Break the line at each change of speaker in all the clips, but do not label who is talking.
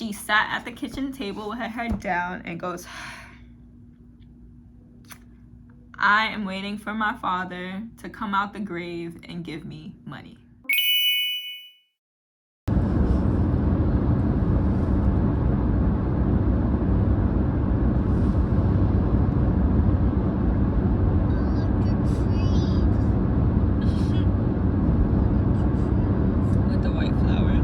She sat at the kitchen table with her head down and goes, I am waiting for my father to come out the grave and give me money. With the white flowers.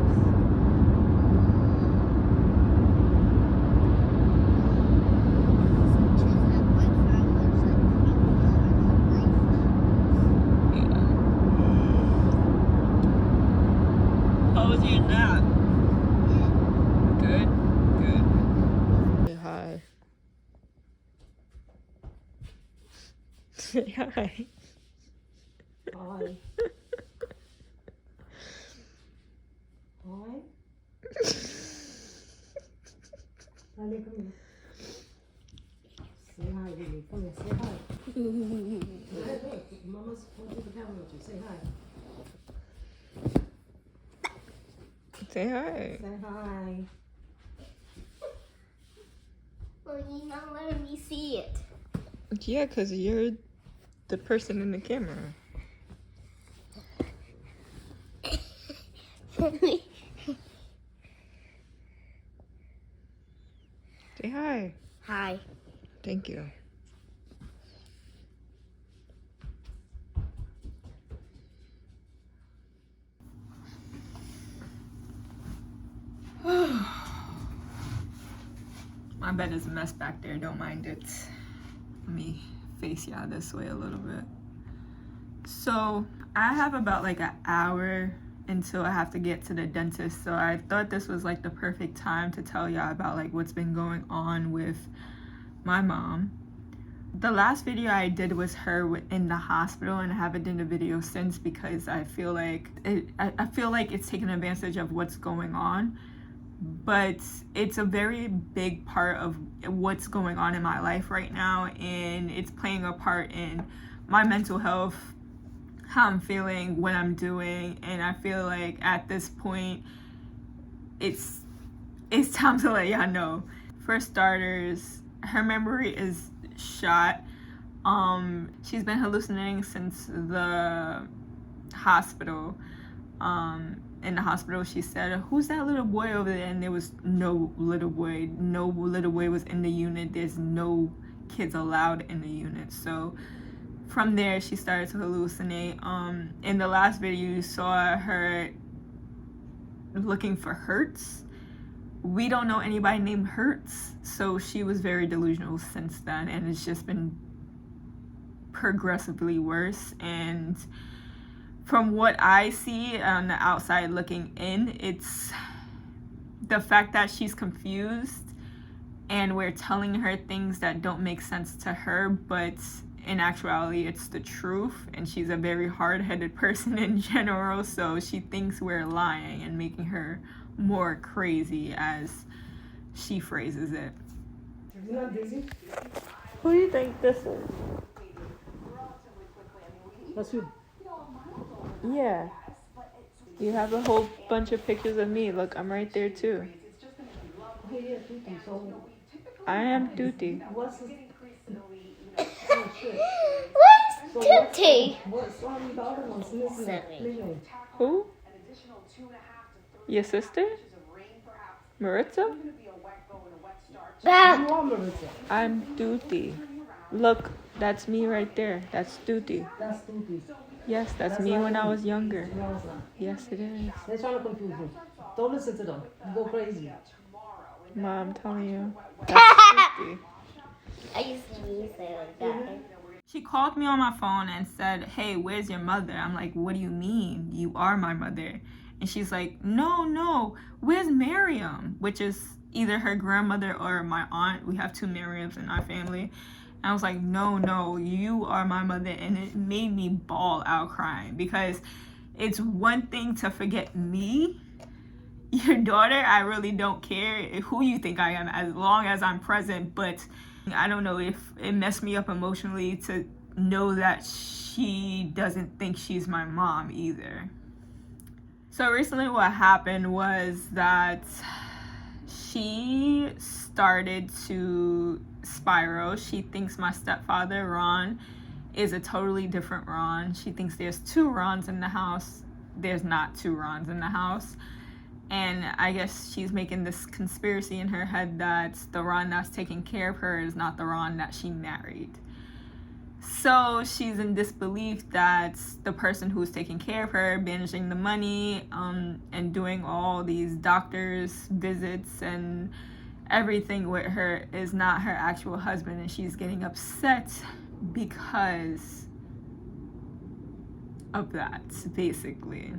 How was your nap? Good? Good. Say hi. Say hi.
Hi. Hi. Honey, come here. Say hi, Lily. Come here, say hi. Look, Mama's going to the camera with you. Say hi.
Say hi.
Say hi.
Well, you're not letting me see it.
Yeah, because you're the person in the camera. Say hi.
Hi.
Thank you. My bed is a mess back there, don't mind it. Let me face y'all this way a little bit. So I have about like an hour until I have to get to the dentist, so I thought this was like the perfect time to tell y'all about like what's been going on with my mom. The last video I did was her in the hospital, and I haven't done a video since because I feel like it's taking advantage of what's going on. But it's a very big part of what's going on in my life right now, and it's playing a part in my mental health, how I'm feeling, what I'm doing, and I feel like at this point it's time to let y'all know. For starters, her memory is shot. She's been hallucinating since the hospital. In the hospital, she said, who's that little boy over there? And there was no little boy. No little boy was in the unit. There's no kids allowed in the unit. So from there, she started to hallucinate. In the last video, you saw her looking for Hertz. We don't know anybody named Hertz. So she was very delusional since then. And it's just been progressively worse. And from what I see on the outside looking in, it's the fact that she's confused and we're telling her things that don't make sense to her, but in actuality it's the truth, and she's a very hard-headed person in general, so she thinks we're lying and making her more crazy, as she phrases it.
You're not busy?
Who do you think this is?
That's you.
Yeah. You have a whole bunch of pictures of me. Look, I'm right there too.
Okay, yeah, Tutti. So,
I am Tutti.
what's the... Oh, shit.
What's Tutti?
What's on the other ones? Listen.
Who? Your sister? Maritza?
Bah.
You are Marissa.
I'm Tutti. Look, that's me right there. That's Tutti.
That's Tutti.
Yes, that's me when I was younger.
No, it's not.
Yes, it is.
They're trying to confuse you. Don't listen to them. You go crazy.
Mom, I'm telling you. That's Tutti.
I used to use it like that.
She called me on my phone and said, hey, where's your mother? I'm like, what do you mean? You are my mother. And she's like, no, where's Miriam? Which is either her grandmother or my aunt. We have two Miriams in our family. And I was like, no, you are my mother. And it made me bawl out crying, because it's one thing to forget me. Your daughter, I really don't care who you think I am, as long as I'm present. But I don't know if it messed me up emotionally to know that she doesn't think she's my mom either. So recently what happened was that she started to spiral. She thinks my stepfather, Ron, is a totally different Ron. She thinks there's two Rons in the house. There's not two Rons in the house. And I guess she's making this conspiracy in her head that the Ron that's taking care of her is not the Ron that she married. So she's in disbelief that the person who's taking care of her, managing the money, and doing all these doctor's visits and everything with her is not her actual husband, and she's getting upset because of that, basically.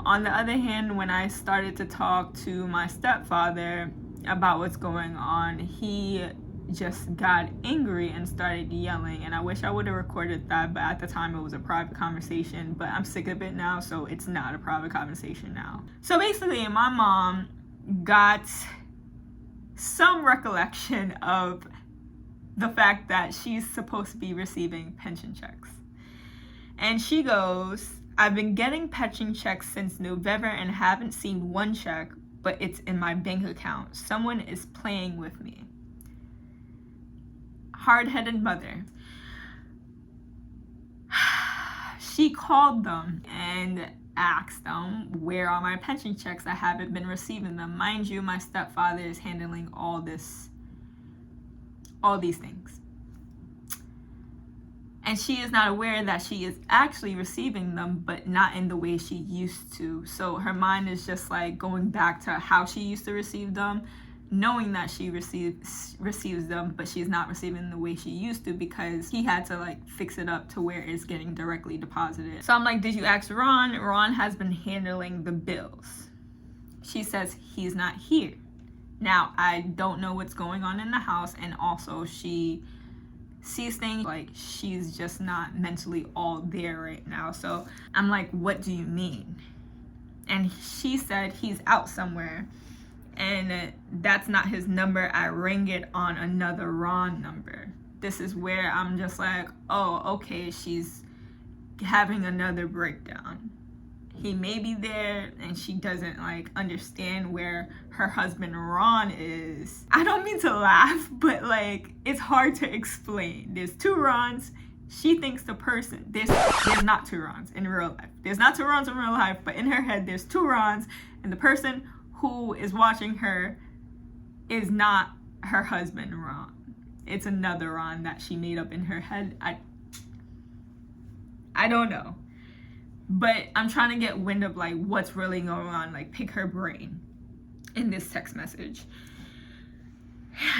On the other hand, when I started to talk to my stepfather about what's going on, he just got angry and started yelling. And I wish I would have recorded that, but at the time it was a private conversation. But I'm sick of it now, so it's not a private conversation now. So basically, my mom got some recollection of the fact that she's supposed to be receiving pension checks. And she goes, I've been getting pension checks since November and haven't seen one check, but it's in my bank account. Someone is playing with me. Hard-headed mother. She called them and asked them, where are my pension checks? I haven't been receiving them. Mind you, my stepfather is handling all these things. And she is not aware that she is actually receiving them, but not in the way she used to. So her mind is just like going back to how she used to receive them, knowing that she receives them, but she's not receiving the way she used to because he had to like fix it up to where it's getting directly deposited. So I'm like, did you ask Ron? Ron has been handling the bills. She says he's not here. Now, I don't know what's going on in the house, and also she sees things like she's just not mentally all there right now. So I'm like, what do you mean? And she said he's out somewhere, and that's not his number. I ring it on another Ron number. This is where I'm just like, oh, okay, she's having another breakdown. He may be there and she doesn't like understand where her husband Ron is. I don't mean to laugh, but like it's hard to explain. There's two Rons. She thinks the person, there's not two Rons in real life. There's not two Rons in real life, but in her head there's two Rons, and the person who is watching her is not her husband Ron. It's another Ron that she made up in her head. I don't know. But I'm trying to get wind of like what's really going on, like pick her brain in this text message.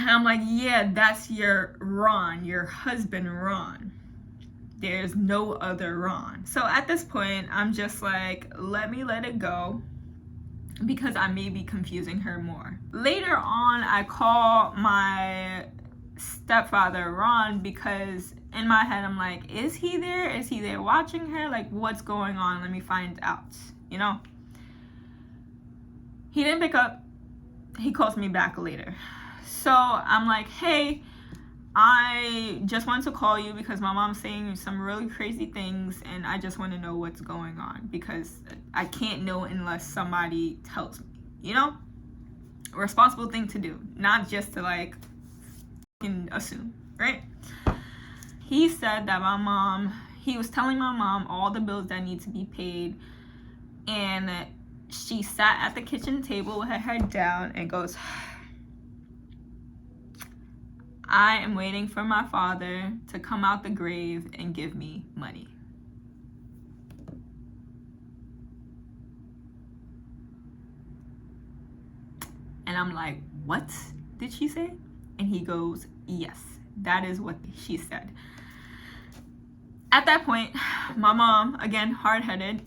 And I'm like, yeah, that's your Ron, your husband Ron. There's no other Ron. So at this point, I'm just like, let it go, because I may be confusing her more. Later on, I call my stepfather Ron because in my head I'm like, is he there? Is he there watching her? Like, what's going on? Let me find out, you know? He didn't pick up. He calls me back later. So I'm like, hey, I just wanted to call you because my mom's saying some really crazy things and I just want to know what's going on because I can't know unless somebody tells me, you know? A responsible thing to do, not just to like assume, right? He said that he was telling my mom all the bills that need to be paid, and she sat at the kitchen table with her head down and goes, I am waiting for my father to come out the grave and give me money. And I'm like, what did she say? And he goes, yes, that is what she said. At that point, my mom, again, hard-headed,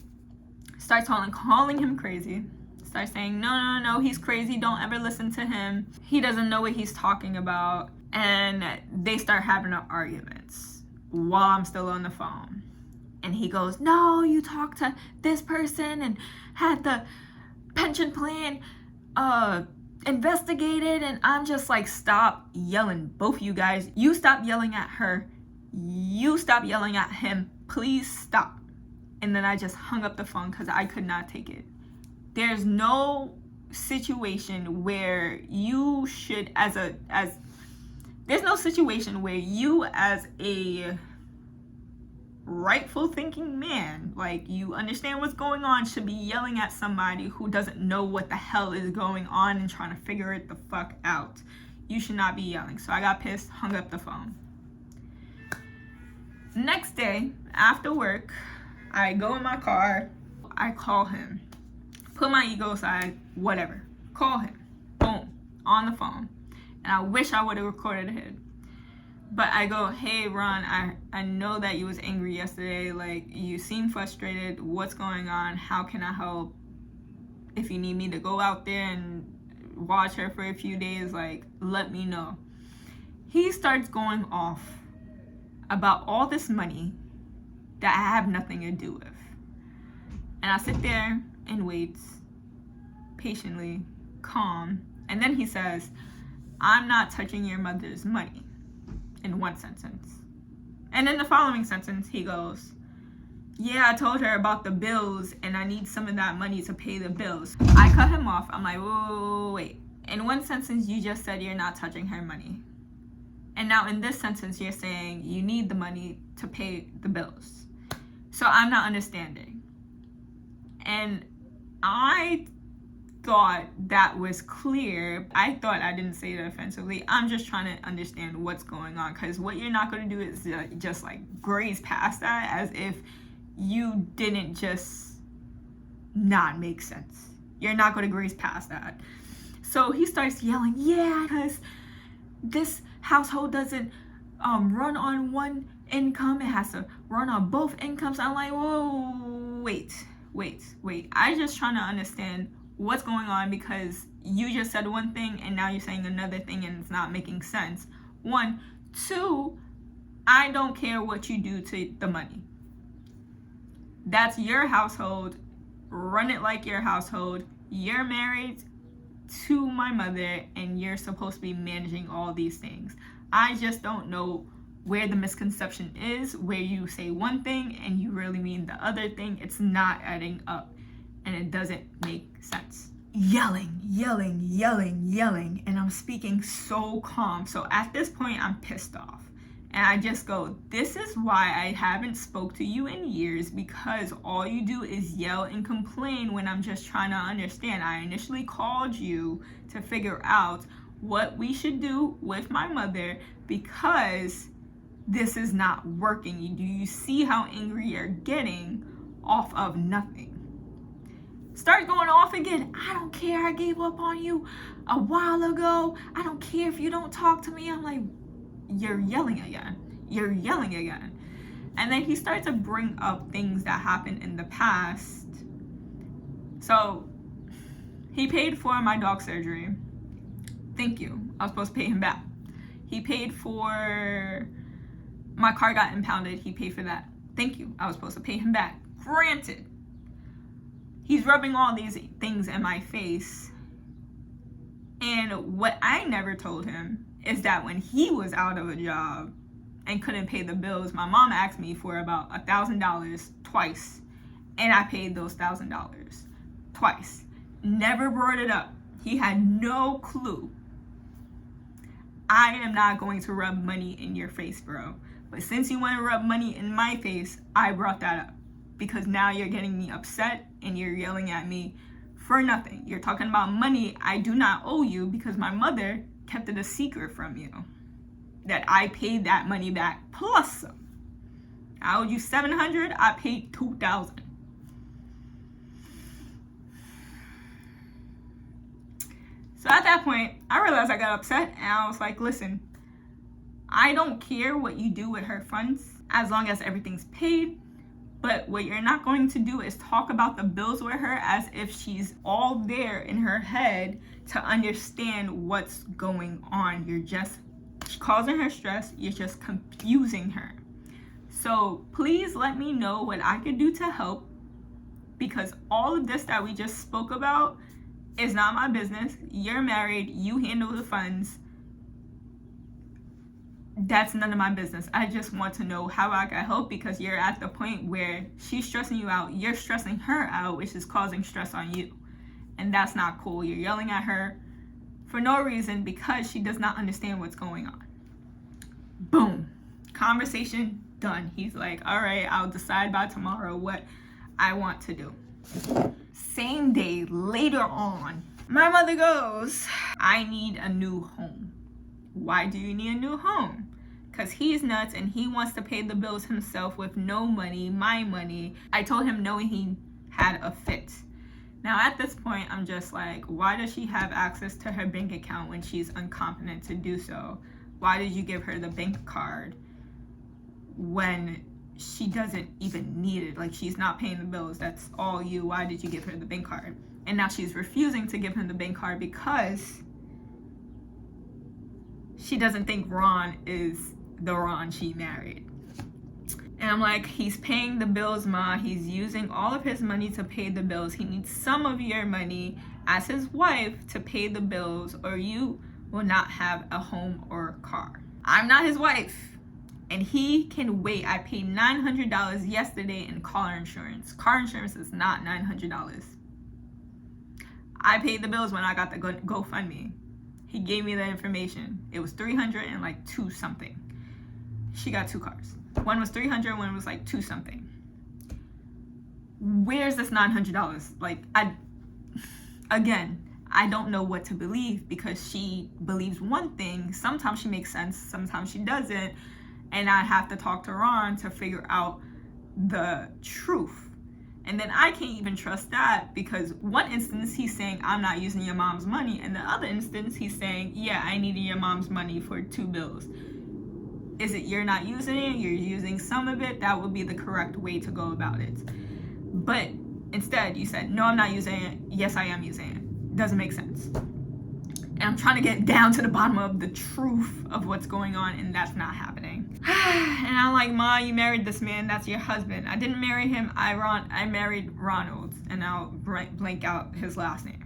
starts calling him crazy. Starts saying, no, he's crazy. Don't ever listen to him. He doesn't know what he's talking about. And they start having arguments while I'm still on the phone. And he goes, no, you talked to this person and had the pension plan investigated. And I'm just like, stop yelling, both of you guys. You stop yelling at her. You stop yelling at him. Please stop. And then I just hung up the phone because I could not take it. There's no situation where you should, there's no situation where you as a rightful thinking man, like you understand what's going on, should be yelling at somebody who doesn't know what the hell is going on and trying to figure it the fuck out. You should not be yelling. So I got pissed, hung up the phone. Next day, after work, I go in my car, I call him, put my ego aside, whatever, call him, boom, on the phone. And I wish I would have recorded it. But I go, hey, Ron, I know that you was angry yesterday. Like, you seem frustrated. What's going on? How can I help? If you need me to go out there and watch her for a few days, like, let me know. He starts going off about all this money that I have nothing to do with. And I sit there and wait patiently, calm. And then he says, I'm not touching your mother's money. In one sentence. And in the following sentence, he goes, yeah, I told her about the bills and I need some of that money to pay the bills. I cut him off. I'm like, whoa, wait. In one sentence, you just said you're not touching her money. And now in this sentence, you're saying you need the money to pay the bills. So I'm not understanding. And I thought that was clear. I thought I didn't say it offensively. I'm just trying to understand what's going on, because what you're not going to do is just like graze past that as if you didn't just not make sense. You're not going to graze past that. So he starts yelling, yeah, because this household doesn't run on one income, it has to run on both incomes. I'm like, whoa, wait. I just trying to understand what's going on, because you just said one thing and now you're saying another thing and it's not making sense. 1, 2, I don't care what you do to the money. That's your household. Run it like your household. You're married to my mother and you're supposed to be managing all these things. I just don't know where the misconception is, where you say one thing and you really mean the other thing. It's not adding up. And it doesn't make sense. Yelling. And I'm speaking so calm. So at this point, I'm pissed off. And I just go, this is why I haven't spoke to you in years, because all you do is yell and complain when I'm just trying to understand. I initially called you to figure out what we should do with my mother, because this is not working. Do you see how angry you're getting off of nothing? Start going off again. I don't care. I gave up on you a while ago. I don't care if you don't talk to me. I'm like, you're yelling again. And then he starts to bring up things that happened in the past. So he paid for my dog surgery. Thank you. I was supposed to pay him back. He paid for my car got impounded. He paid for that. Thank you. I was supposed to pay him back. Granted. He's rubbing all these things in my face. And what I never told him is that when he was out of a job and couldn't pay the bills, my mom asked me for about $1,000 twice. And I paid those $1,000 twice. Never brought it up. He had no clue. I am not going to rub money in your face, bro. But since you want to rub money in my face, I brought that up. Because now you're getting me upset and you're yelling at me for nothing. You're talking about money I do not owe you, because my mother kept it a secret from you that I paid that money back plus some. I owed you $700, I paid $2,000. So at that point, I realized I got upset and I was like, listen, I don't care what you do with her funds as long as everything's paid. But what you're not going to do is talk about the bills with her as if she's all there in her head to understand what's going on. You're just causing her stress. You're just confusing her. So please let me know what I could do to help, because all of this that we just spoke about is not my business. You're married. You handle the funds. That's none of my business. I just want to know how I can help, because you're at the point where she's stressing you out. You're stressing her out, which is causing stress on you. And that's not cool. You're yelling at her for no reason because she does not understand what's going on. Boom. Conversation done. He's like, all right, I'll decide by tomorrow what I want to do. Same day, later on, my mother goes, I need a new home. Why do you need a new home? Because he's nuts and he wants to pay the bills himself with no money, my money. I told him knowing he had a fit. Now at this point, I'm just like, why does she have access to her bank account when she's incompetent to do so? Why did you give her the bank card when she doesn't even need it? Like, she's not paying the bills. That's all you. Why did you give her the bank card? And now she's refusing to give him the bank card because she doesn't think Ron is the Ron she married. And I'm like, he's paying the bills, Ma. He's using all of his money to pay the bills. He needs some of your money as his wife to pay the bills, or you will not have a home or a car. I'm not his wife. And he can wait. I paid $900 yesterday in car insurance. Car insurance is not $900. I paid the bills when I got the GoFundMe. He gave me the information. It was $302 something. She got 2 cars. One was $300, one was like 2 something. Where's this $900? Like, I don't know what to believe because she believes one thing. Sometimes she makes sense, sometimes she doesn't. And I have to talk to Ron to figure out the truth. And then I can't even trust that because one instance he's saying, I'm not using your mom's money. And the other instance he's saying, yeah, I needed your mom's money for 2 bills. Is it you're not using it, you're using some of it? That would be the correct way to go about it. But instead you said, no, I'm not using it. Yes, I am using it. Doesn't make sense. And I'm trying to get down to the bottom of the truth of what's going on, and that's not happening. And I'm like, Ma, you married this man. That's your husband. I didn't marry him. I married Ronald, and I'll blank out his last name.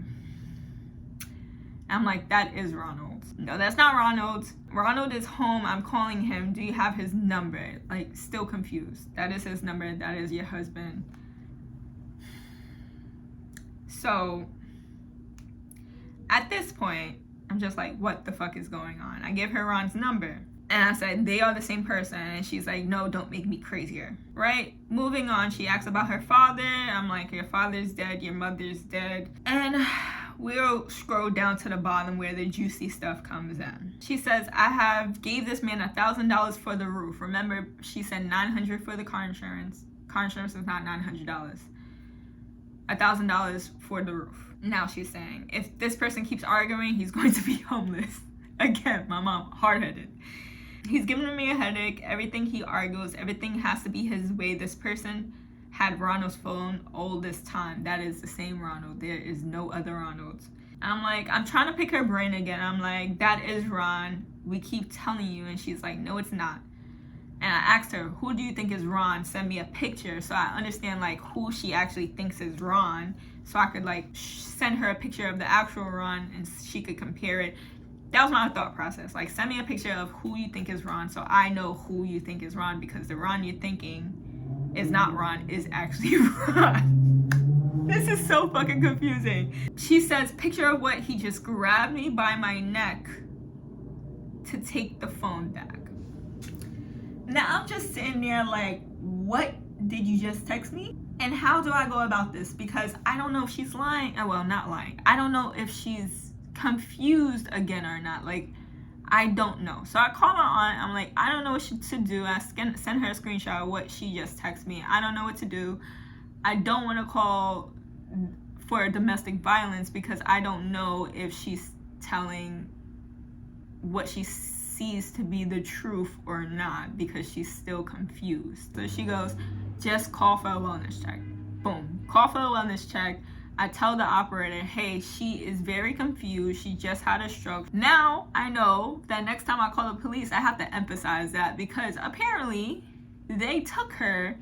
I'm like, that is Ronald. No, that's not Ronald. Ronald is home. I'm calling him. Do you have his number? Like, still confused. That is his number. That is your husband. So at this point, I'm just like, what the fuck is going on? I give her Ron's number. And I said, they are the same person. And she's like, no, don't make me crazier. Right? Moving on, she asks about her father. I'm like, your father's dead, your mother's dead. And we'll scroll down to the bottom where the juicy stuff comes in. She says, I gave this man $1,000 for the roof. Remember, she said $900 for the car insurance. Car insurance is not $900. $1,000 for the roof. Now she's saying, if this person keeps arguing, he's going to be homeless. Again, my mom, hard-headed. He's giving me a headache. Everything he argues, everything has to be his way. This person had Ronald's phone all this time. That is the same Ronald. There is no other Ronalds. I'm like, I'm trying to pick her brain again. I'm like, that is Ron. We keep telling you. And she's like, no, it's not. And I asked her, who do you think is Ron? Send me a picture so I understand like who she actually thinks is Ron. So I could like send her a picture of the actual Ron and she could compare it. That was my thought process. Like, send me a picture of who you think is Ron so I know who you think is Ron, because the Ron you're thinking is not Ron, is actually Ron. This is so fucking confusing. She says, picture of what? He just grabbed me by my neck to take the phone back. Now I'm just sitting there like, what did you just text me? And how do I go about this? Because I don't know if she's lying. Well, not lying. I don't know if she's confused again or not. Like, I don't know. So I call her on. I'm like, I don't know what to do. I send her a screenshot of what she just texted me. I don't know what to do. I don't want to call for domestic violence because I don't know if she's telling what she sees to be the truth or not, because she's still confused. So she goes, just call for a wellness check. Boom. Call for a wellness check. I tell the operator, hey, she is very confused. She just had a stroke. Now I know that next time I call the police, I have to emphasize that, because apparently they took her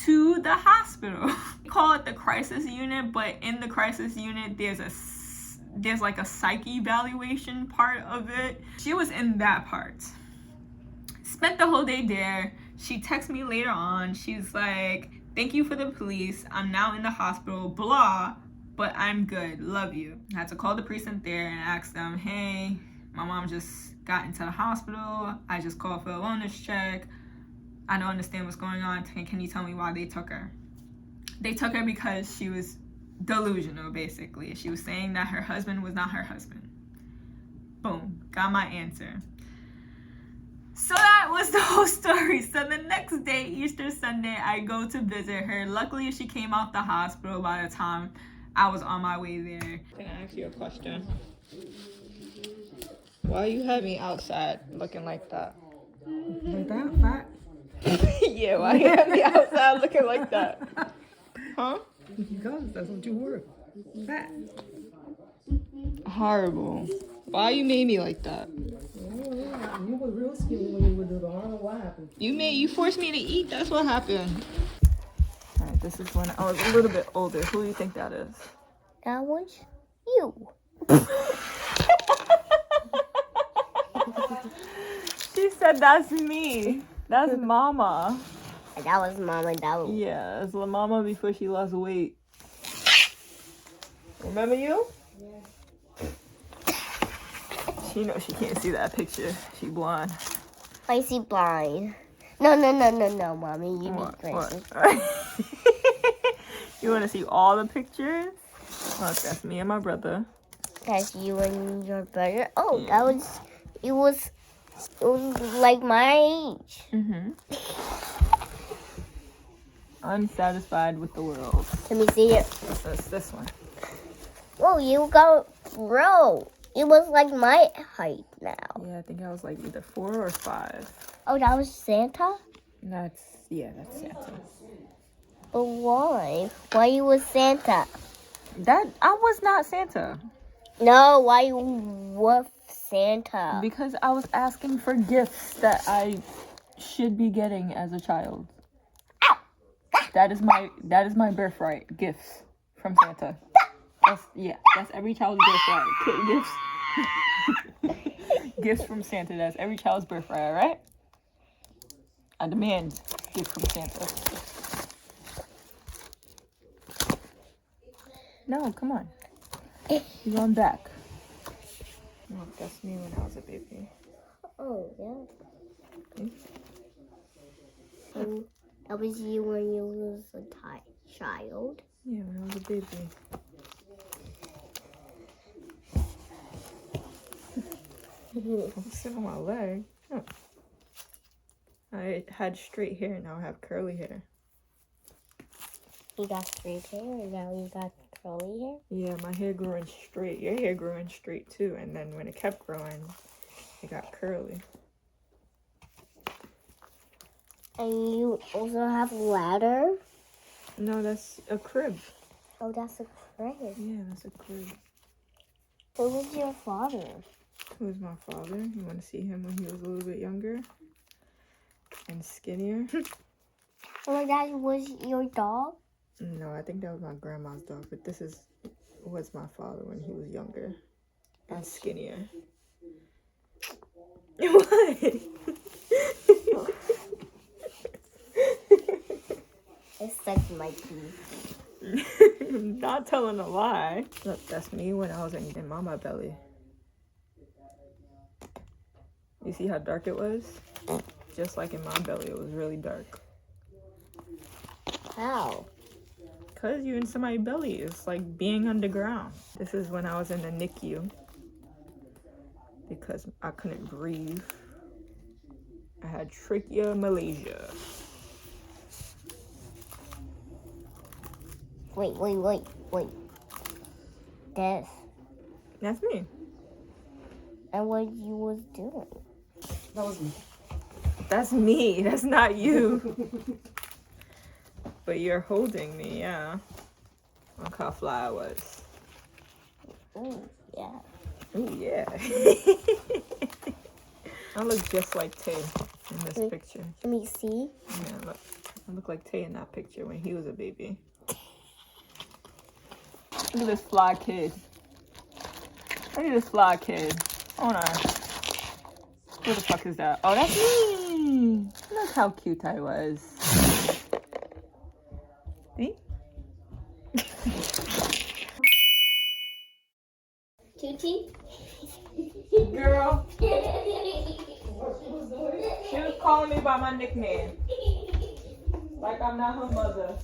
to the hospital. We call it the crisis unit, but in the crisis unit, there's like a psych evaluation part of it. She was in that part. Spent the whole day there. She texts me later on. She's like, thank you for the police. I'm now in the hospital, blah. but I'm good. Love you. I had to call the precinct there and ask them, hey, my mom just got into the hospital. I just called for a wellness check. I don't understand what's going on. Can you tell me why they took her? They took her because she was delusional, basically. She was saying that her husband was not her husband. Boom, got my answer. So that was the whole story. So the next day, Easter Sunday, I go to visit her. Luckily, she came out the hospital by the time I was on my way there. Can I ask you a question? Why you had me outside looking like that?
Like that, fat?
Yeah, why you had me outside looking like that? Huh?
Because that's what you were. Fat.
Horrible. Why you made me like that?
You were real skinny when you were little. I don't know what happened.
You forced me to eat. That's what happened. All right, this is when I was a little bit older. Who do you think that is?
That was you.
She said that's me. That's Mama.
That was Mama. That was...
Yeah, it's La Mama before she lost weight. Remember you? Yeah. She knows she can't see that picture. She blonde.
I see blind. No, Mommy. You need glasses.
You want to see all the pictures? Look, that's me and my brother.
That's you and your brother. Oh, yeah. It was like my age.
Unsatisfied with the world.
Let me see it.
That's this one.
Oh, you got row. It was like my height now.
Yeah, I think I was like either 4 or 5.
Oh, that was Santa?
That's Santa.
But why? Why you was Santa?
I was not Santa.
No, why you were Santa?
Because I was asking for gifts that I should be getting as a child.
Ow!
That is my birthright. Gifts from Santa. That's every child's birthright. Gifts. Gifts from Santa. That's every child's birthright, alright? I demand gifts from Santa. No, come on. You're on back. Look, that's me when I was a baby.
Oh, yeah. And that was you when you was a child.
Yeah, when I was a baby. I'm sitting on my leg. Huh. I had straight hair, now I have curly hair.
You got straight hair and now you got curly hair?
Yeah, my hair grew in straight. Your hair grew in straight too, and then when it kept growing, it got curly.
And you also have a ladder?
No, that's a crib.
Oh, that's a crib.
Yeah, that's a crib.
Who was your father?
Who's my father? You want to see him when he was a little bit younger and skinnier?
Oh, that was your dog?
No, I think that was my grandma's dog, but this was my father when he was younger and skinnier. What?
It's such my teeth.
Not telling a lie. Look, that's me when I was in mama belly. You see how dark it was? Just like in my belly, it was really dark.
How?
Because you're in somebody's belly. It's like being underground. This is when I was in the NICU. Because I couldn't breathe. I had trachea Malaysia.
Wait. This.
That's me.
And what you was doing?
That was me.
That's me. That's not you. But you're holding me, yeah. Look how fly I was.
Oh, yeah.
Oh, yeah. I look just like Tay in this picture.
Let me see.
Yeah, look. I look like Tay in that picture when he was a baby. Look at this fly kid. Look at this fly kid. Hold on. Who the fuck is that? Oh, that's me. Look how cute I was. See?
teeth.
Girl, she was calling me by my nickname. Like I'm not her mother.